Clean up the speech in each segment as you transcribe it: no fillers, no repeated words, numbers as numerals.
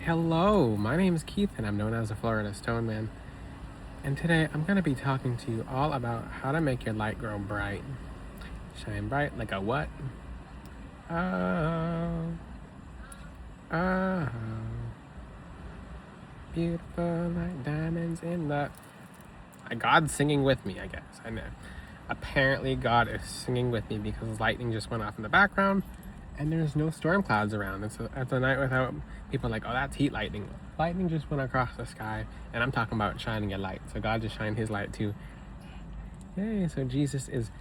Hello, my name is Keith and I'm known as the Florida Stone Man. And today I'm going to be talking to you all about how to make your light grow bright. Shine bright like a what? Oh, oh, beautiful like diamonds in the... God's singing with me, I guess. I know. Apparently God is singing with me because lightning just went off in the background and there's no storm clouds around. It's a night without people like, oh, that's heat lightning. Lightning just went across the sky, and I'm talking about shining a light. So God just shined his light too. Yay, so Jesus is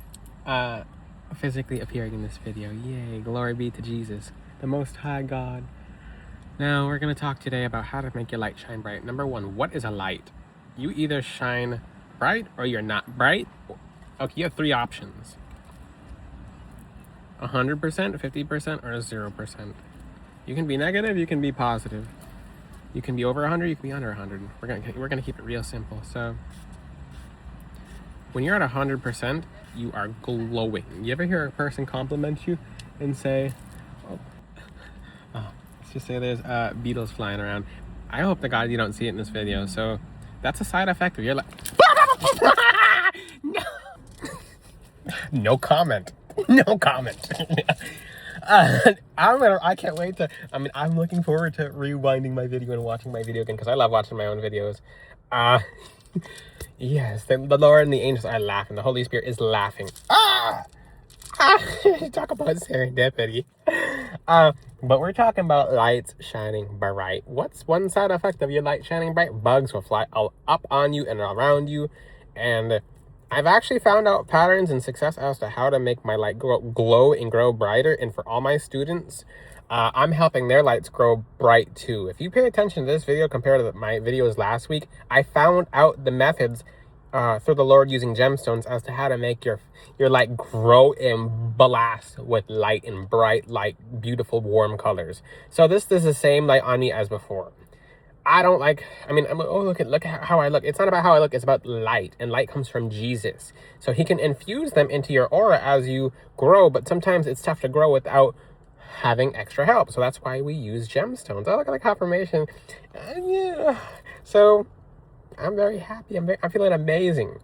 physically appearing in this video. Yay, glory be to Jesus, the Most High God. Now, we're going to talk today about how to make your light shine bright. Number one, what is a light? You either shine bright or you're not bright. Okay, you have three options. 100%, 50%, or 0%. You can be negative, you can be positive. You can be over 100, you can be under 100. We're gonna keep it real simple. So when you're at 100%, you are glowing. You ever hear a person compliment you and say, let's just say there's beetles flying around. I hope to God you don't see it in this video. So that's a side effect of your life. No comment. No comment. I can't wait to, I'm looking forward to rewinding my video and watching my video again because I love watching my own videos. Yes, the Lord and the angels are laughing. The Holy Spirit is laughing. Talk about serendipity. But we're talking about lights shining bright. What's one side effect of your light shining bright? Bugs will fly all up on you and around you. And I've actually found out patterns and success as to how to make my light glow and grow brighter. And for all my students, I'm helping their lights grow bright too. If you pay attention to this video compared to my videos last week, I found out the methods through the Lord using gemstones as to how to make your light grow and blast with light and bright, light, beautiful, warm colors. So this is the same light on me as before. Look at how I look. It's not about how I look, it's about light. And light comes from Jesus. So he can infuse them into your aura as you grow, but sometimes it's tough to grow without having extra help. So that's why we use gemstones. I look like confirmation. Yeah. So I'm very happy. I'm feeling amazing.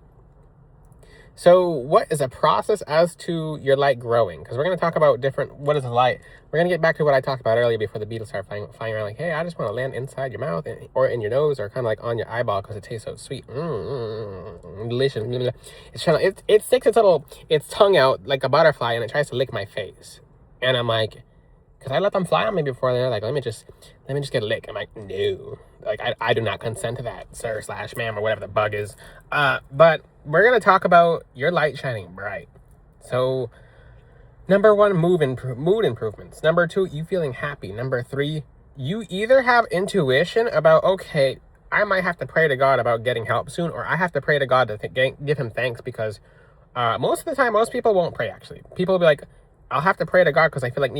So what is a process as to your light growing? Because we're going to talk about what is a light. We're going to get back to what I talked about earlier before the beetles start flying around like, hey, I just want to land inside your mouth or in your nose or kind of like on your eyeball because it tastes so sweet. Delicious. It's trying to, it sticks its tongue out like a butterfly and it tries to lick my face. And I'm like, because I let them fly on me before. They're like, let me just get a lick. I'm like, no. Like, I do not consent to that, sir/ma'am, or whatever the bug is. But we're going to talk about your light shining bright. So, number one, mood improvements. Number two, you feeling happy. Number three, you either have intuition about, okay, I might have to pray to God about getting help soon, or I have to pray to God to give him thanks because most of the time, most people won't pray, actually. People will be like, I'll have to pray to God because I feel like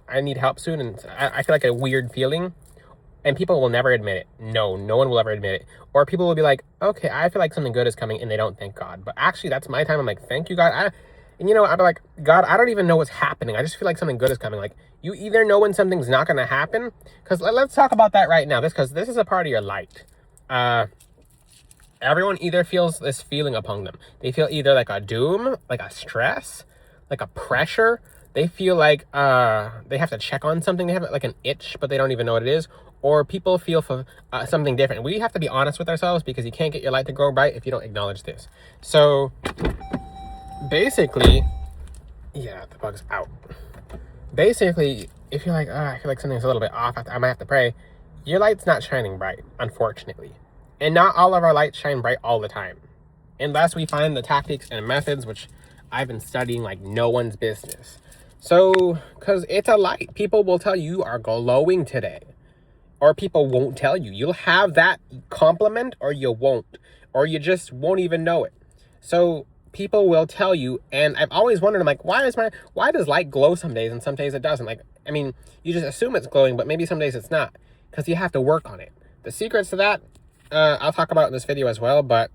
I need help soon, and I feel like a weird feeling. And people will never admit it. No one will ever admit it. Or people will be like, okay, I feel like something good is coming, and they don't thank God. But actually, that's my time. I'm like, thank you, God. And I'll be like, God, I don't even know what's happening. I just feel like something good is coming. Like, you either know when something's not going to happen. Because let's talk about that right now. Because this is a part of your light. Everyone either feels this feeling upon them. They feel either like a doom, like a stress, like a pressure. They feel like they have to check on something. They have like an itch, but they don't even know what it is. Or people feel for something different. We have to be honest with ourselves because you can't get your light to grow bright if you don't acknowledge this. So basically, yeah, the bug's out. Basically, if you're like, I feel like something's a little bit off, I might have to pray. Your light's not shining bright, unfortunately. And not all of our lights shine bright all the time. Unless we find the tactics and methods, which I've been studying like no one's business. So, because it's a light. People will tell you are glowing today. Or people won't tell you. You'll have that compliment or you won't. Or you just won't even know it. So people will tell you, and I've always wondered, I'm like, why does light glow some days and some days it doesn't? Like, you just assume it's glowing, but maybe some days it's not. Because you have to work on it. The secrets to that, I'll talk about in this video as well, but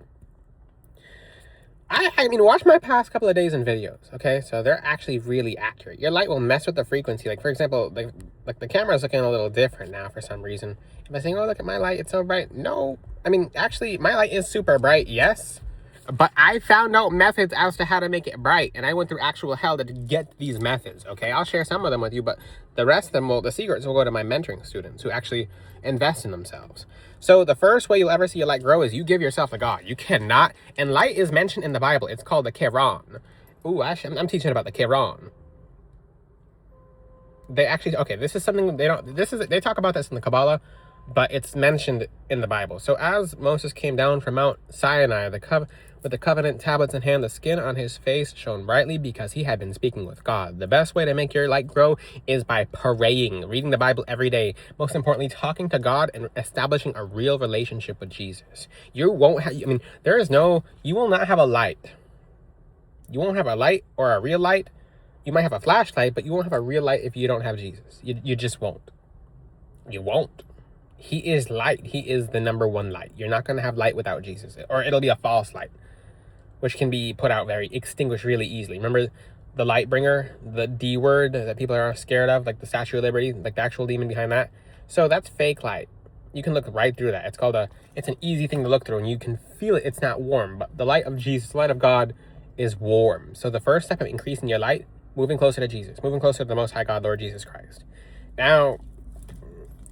I mean, watch my past couple of days in videos, okay? So they're actually really accurate. Your light will mess with the frequency. Like, for example, like the camera's looking a little different now for some reason. Am I saying, oh, look at my light, it's so bright? No. I mean, actually, my light is super bright, yes. But I found out methods as to how to make it bright, and I went through actual hell to get these methods, okay? I'll share some of them with you, but the rest of them, the secrets will go to my mentoring students who actually invest in themselves. So the first way you'll ever see your light grow is you give yourself to God. You cannot, and light is mentioned in the Bible. It's called the Quran. Ooh, actually, I'm teaching about the Quran. They actually, okay, this is something they talk about this in the Kabbalah, but it's mentioned in the Bible. So as Moses came down from Mount Sinai, with the covenant tablets in hand, the skin on his face shone brightly because he had been speaking with God. The best way to make your light grow is by praying, reading the Bible every day. Most importantly, talking to God and establishing a real relationship with Jesus. You won't have, I mean, you will not have a light. You won't have a light or a real light. You might have a flashlight, but you won't have a real light if you don't have Jesus. You just won't. You won't. He is light. He is the number one light. You're not going to have light without Jesus, or it'll be a false light, which can be extinguished really easily. Remember the light bringer, the D word that people are scared of, like the Statue of Liberty, like the actual demon behind that? So that's fake light. You can look right through that. It's an easy thing to look through, and you can feel it. It's not warm, but the light of Jesus, the light of God, is warm. So the first step of increasing your light, moving closer to Jesus, moving closer to the Most High God, Lord Jesus Christ. Now,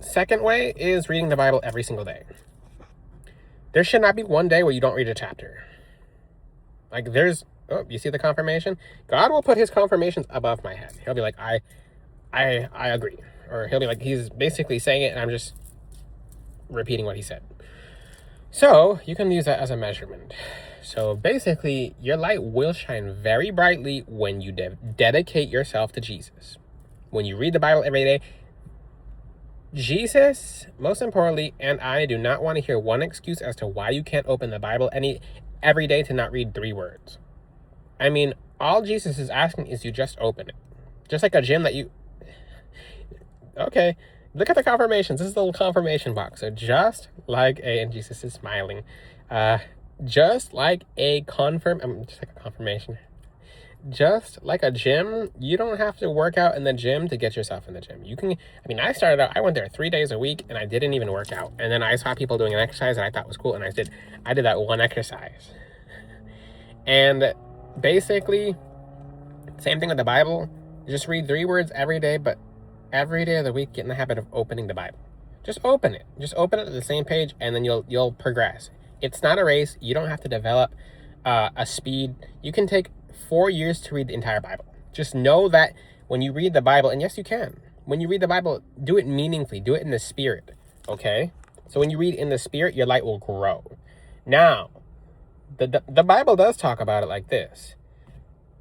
second way is reading the Bible every single day. There should not be one day where you don't read a chapter. Like you see the confirmation? God will put his confirmations above my head. He'll be like, I agree. Or he'll be like, he's basically saying it and I'm just repeating what he said. So you can use that as a measurement. So basically, your light will shine very brightly when you dedicate yourself to Jesus. When you read the Bible every day, Jesus, most importantly, and I do not want to hear one excuse as to why you can't open the Bible every day to not read 3 words. I mean, all Jesus is asking is you just open it. Just like a gym that you... Okay, look at the confirmations. This is the little confirmation box. So just like and Jesus is smiling. Just like a confirmation. Just like a gym, you don't have to work out in the gym to get yourself in the gym. I went there 3 days a week and I didn't even work out. And then I saw people doing an exercise that I thought was cool, and I did that one exercise. And basically, same thing with the Bible. Just read 3 words every day, but every day of the week, get in the habit of opening the Bible. Just open it. Just open it to the same page, and then you'll progress. It's not a race. You don't have to develop a speed. You can take 4 years to read the entire Bible. Just know that when you read the Bible, and yes, you can. When you read the Bible, do it meaningfully. Do it in the Spirit, okay? So when you read in the Spirit, your light will grow. Now, the Bible does talk about it like this.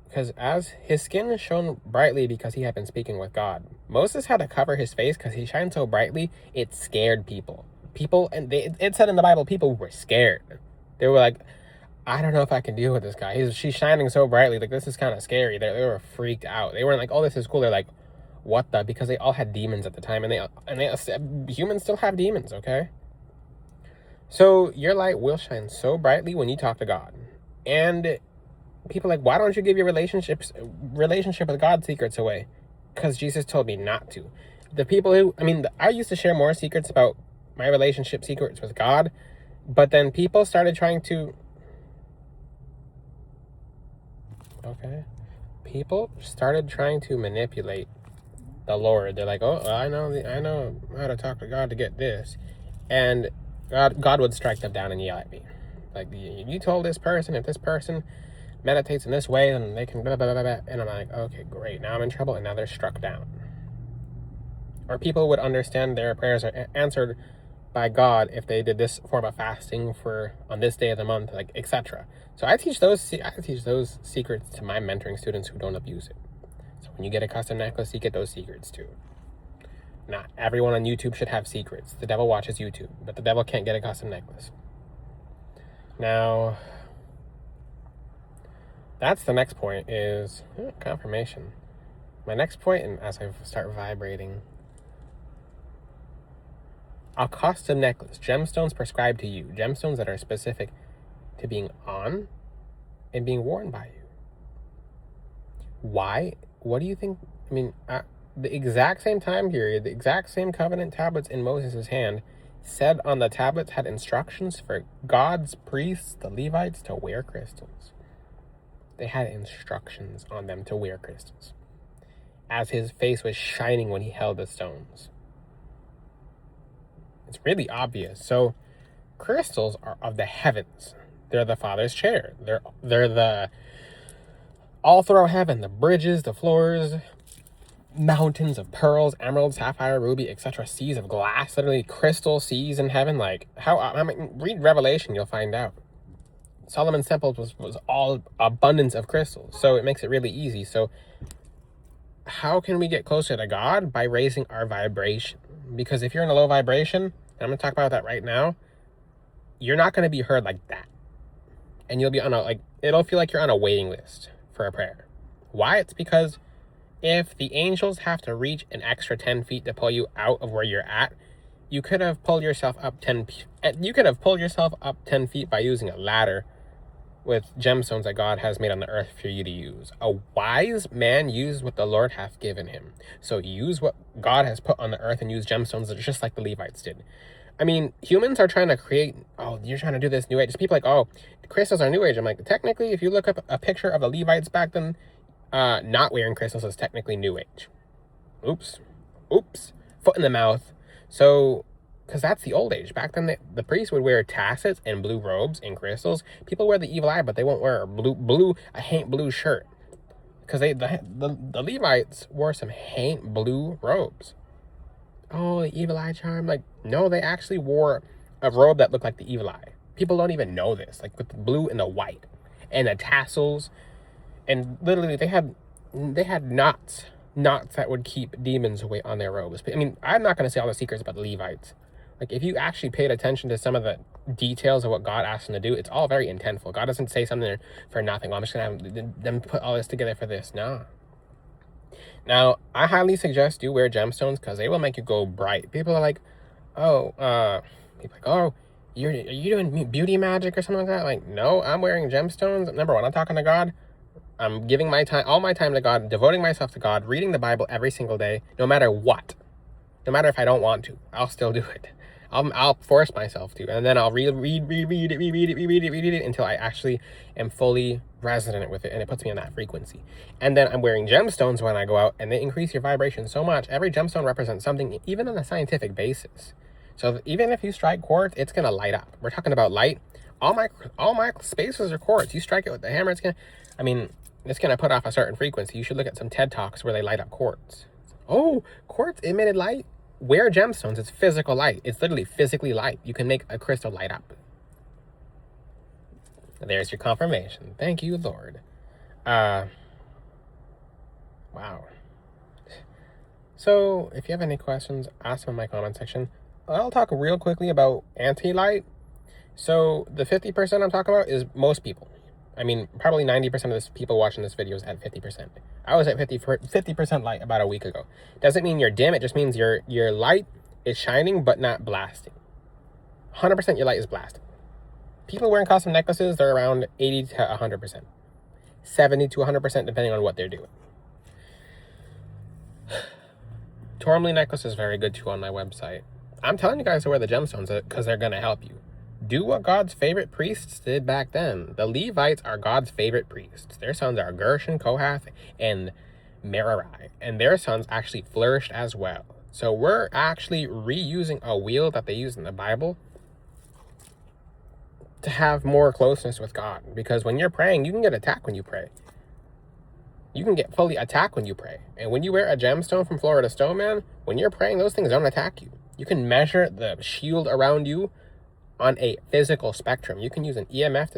Because as his skin shone brightly because he had been speaking with God. Moses had to cover his face because he shined so brightly, it scared people. It said in the Bible, people were scared. They were like, I don't know if I can deal with this guy. She's shining so brightly. Like, this is kind of scary. They were freaked out. They weren't like, oh, this is cool. They're like, what the? Because they all had demons at the time. And humans still have demons, okay? So your light will shine so brightly when you talk to God. And people are like, why don't you give your relationship with God secrets away? Because Jesus told me not to. I used to share more secrets about my relationship secrets with God. But then people started trying to... Okay. People started trying to manipulate the Lord. They're like, oh, I know how to talk to God to get this. And God would strike them down and yell at me. Like, you told this person, if this person meditates in this way, then they can blah, blah, blah, blah. And I'm like, okay, great. Now I'm in trouble, and now they're struck down. Or people would understand their prayers are answered by God if they did this form of fasting on this day of the month, like, etc. So I teach those secrets to my mentoring students who don't abuse it. So when you get a custom necklace, you get those secrets too. Not everyone on YouTube should have secrets. The devil watches YouTube, but the devil can't get a custom necklace. Now, that's the next point is confirmation. My next point, and as I start vibrating, a custom necklace, gemstones prescribed to you, gemstones that are specific to being on and being worn by you. Why? What do you think? I mean, the exact same time period, the exact same covenant tablets in Moses' hand said on the tablets had instructions for God's priests, the Levites, to wear crystals. They had instructions on them to wear crystals, as his face was shining when he held the stones. It's really obvious. So crystals are of the heavens. They're the Father's chair. They're the all throughout heaven, the bridges, the floors, mountains of pearls, emerald, sapphire, ruby, etc. Seas of glass, literally crystal seas in heaven. Like, read Revelation, you'll find out. Solomon's temple was all abundance of crystals, so it makes it really easy. So how can we get closer to God? By raising our vibration. Because if you're in a low vibration, and I'm going to talk about that right now, you're not going to be heard like that. And you'll be it'll feel like you're on a waiting list for a prayer. Why? It's because if the angels have to reach an extra 10 feet to pull you out of where you're at, you could have pulled yourself up 10 feet by using a ladder with gemstones that God has made on the earth for you to use. A wise man uses what the Lord hath given him. So use what God has put on the earth and use gemstones just like the Levites did. I mean, humans are trying to create, you're trying to do this new age. People are like, crystals are new age. I'm like, technically, if you look up a picture of the Levites back then, not wearing crystals is technically new age. Oops. Foot in the mouth. So, because that's the old age. Back then, the priests would wear tassets and blue robes and crystals. People wear the evil eye, but they won't wear a haint blue shirt. Because the Levites wore some haint blue robes. Oh, the evil eye charm. Like, no, they actually wore a robe that looked like the evil eye. People don't even know this. Like, with the blue and the white. And the tassels. And literally, they had knots that would keep demons away on their robes. I mean, I'm not going to say all the secrets about the Levites. Like, if you actually paid attention to some of the details of what God asked them to do, it's all very intentful. God doesn't say something for nothing. Well, I'm just going to have them put all this together for this. No. Now, I highly suggest you wear gemstones because they will make you go bright. People are like, are you doing beauty magic or something like that? Like, no, I'm wearing gemstones. Number one, I'm talking to God. I'm giving all my time to God, devoting myself to God, reading the Bible every single day, no matter what. No matter if I don't want to, I'll still do it. I'll force myself to, and then I'll read it until I actually am fully resonant with it, and it puts me on that frequency. And then I'm wearing gemstones when I go out, and they increase your vibration so much. Every gemstone represents something, even on a scientific basis. So even if you strike quartz, it's gonna light up. We're talking about light. All my spaces are quartz. You strike it with the hammer, it's gonna put off a certain frequency. You should look at some TED Talks where they light up quartz. Oh, quartz emitted light. Wear gemstones. It's physical light. It's literally physically light. You can make a crystal light up. There's your confirmation. Thank you, Lord. Wow. So, if you have any questions, ask them in my comment section. I'll talk real quickly about anti-light. So, the 50% I'm talking about is most people. I mean, probably 90% of this people watching this video is at 50%. I was at 50% light about a week ago. Doesn't mean you're dim. It just means your light is shining but not blasting. 100% your light is blasting. People wearing custom necklaces, they're around 80 to 100%. 70 to 100% depending on what they're doing. Tourmaline necklace is very good too on my website. I'm telling you guys to wear the gemstones because they're going to help you. Do what God's favorite priests did back then. The Levites are God's favorite priests. Their sons are Gershon, Kohath, and Merari. And their sons actually flourished as well. So we're actually reusing a wheel that they use in the Bible to have more closeness with God. Because when you're praying, you can get attacked when you pray. You can get fully attacked when you pray. And when you wear a gemstone from Florida Stone Man, when you're praying, those things don't attack you. You can measure the shield around you on a physical spectrum. You can use an EMF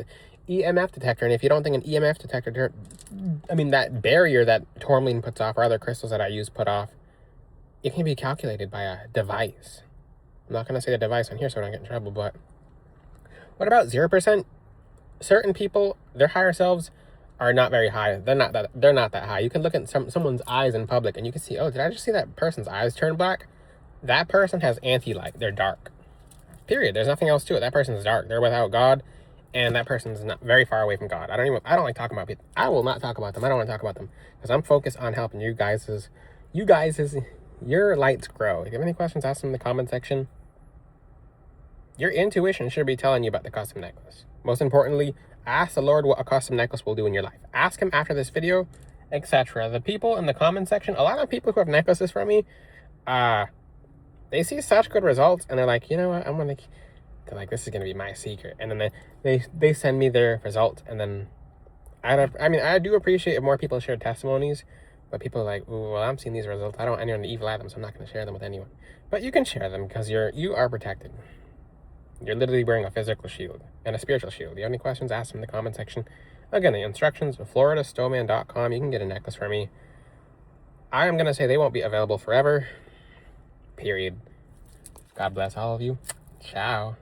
detector, and if you don't think an EMF detector, that barrier that tourmaline puts off or other crystals that I use put off, it can be calculated by a device. I'm not going to say the device on here so I don't get in trouble, but what about 0%? Certain people, their higher selves are not very high. They're not that high. You can look at someone's eyes in public and you can see, oh, did I just see that person's eyes turn black? That person has anti-light. They're dark. Period. There's nothing else to it. That person's dark. They're without God. and that person's not very far away from God. I don't like talking about people. I will not talk about them. I don't want to talk about them because I'm focused on helping your lights grow. If you have any questions, ask them in the comment section. Your intuition should be telling you about the custom necklace. Most importantly, ask the Lord what a custom necklace will do in your life. Ask him after this video, etc. The people in the comment section, a lot of people who have necklaces from me, they see such good results and they're like, you know what, they're like, this is gonna be my secret. And then they send me their results, and then I do appreciate if more people share testimonies, but people are like, ooh, well, I'm seeing these results. I don't want anyone to evil at them, so I'm not gonna share them with anyone. But you can share them because you are protected. You're literally wearing a physical shield and a spiritual shield. If you have any questions, ask them in the comment section. Again, the instructions, floridastowman.com. You can get a necklace from me. I am going to say they won't be available forever. Period. God bless all of you. Ciao.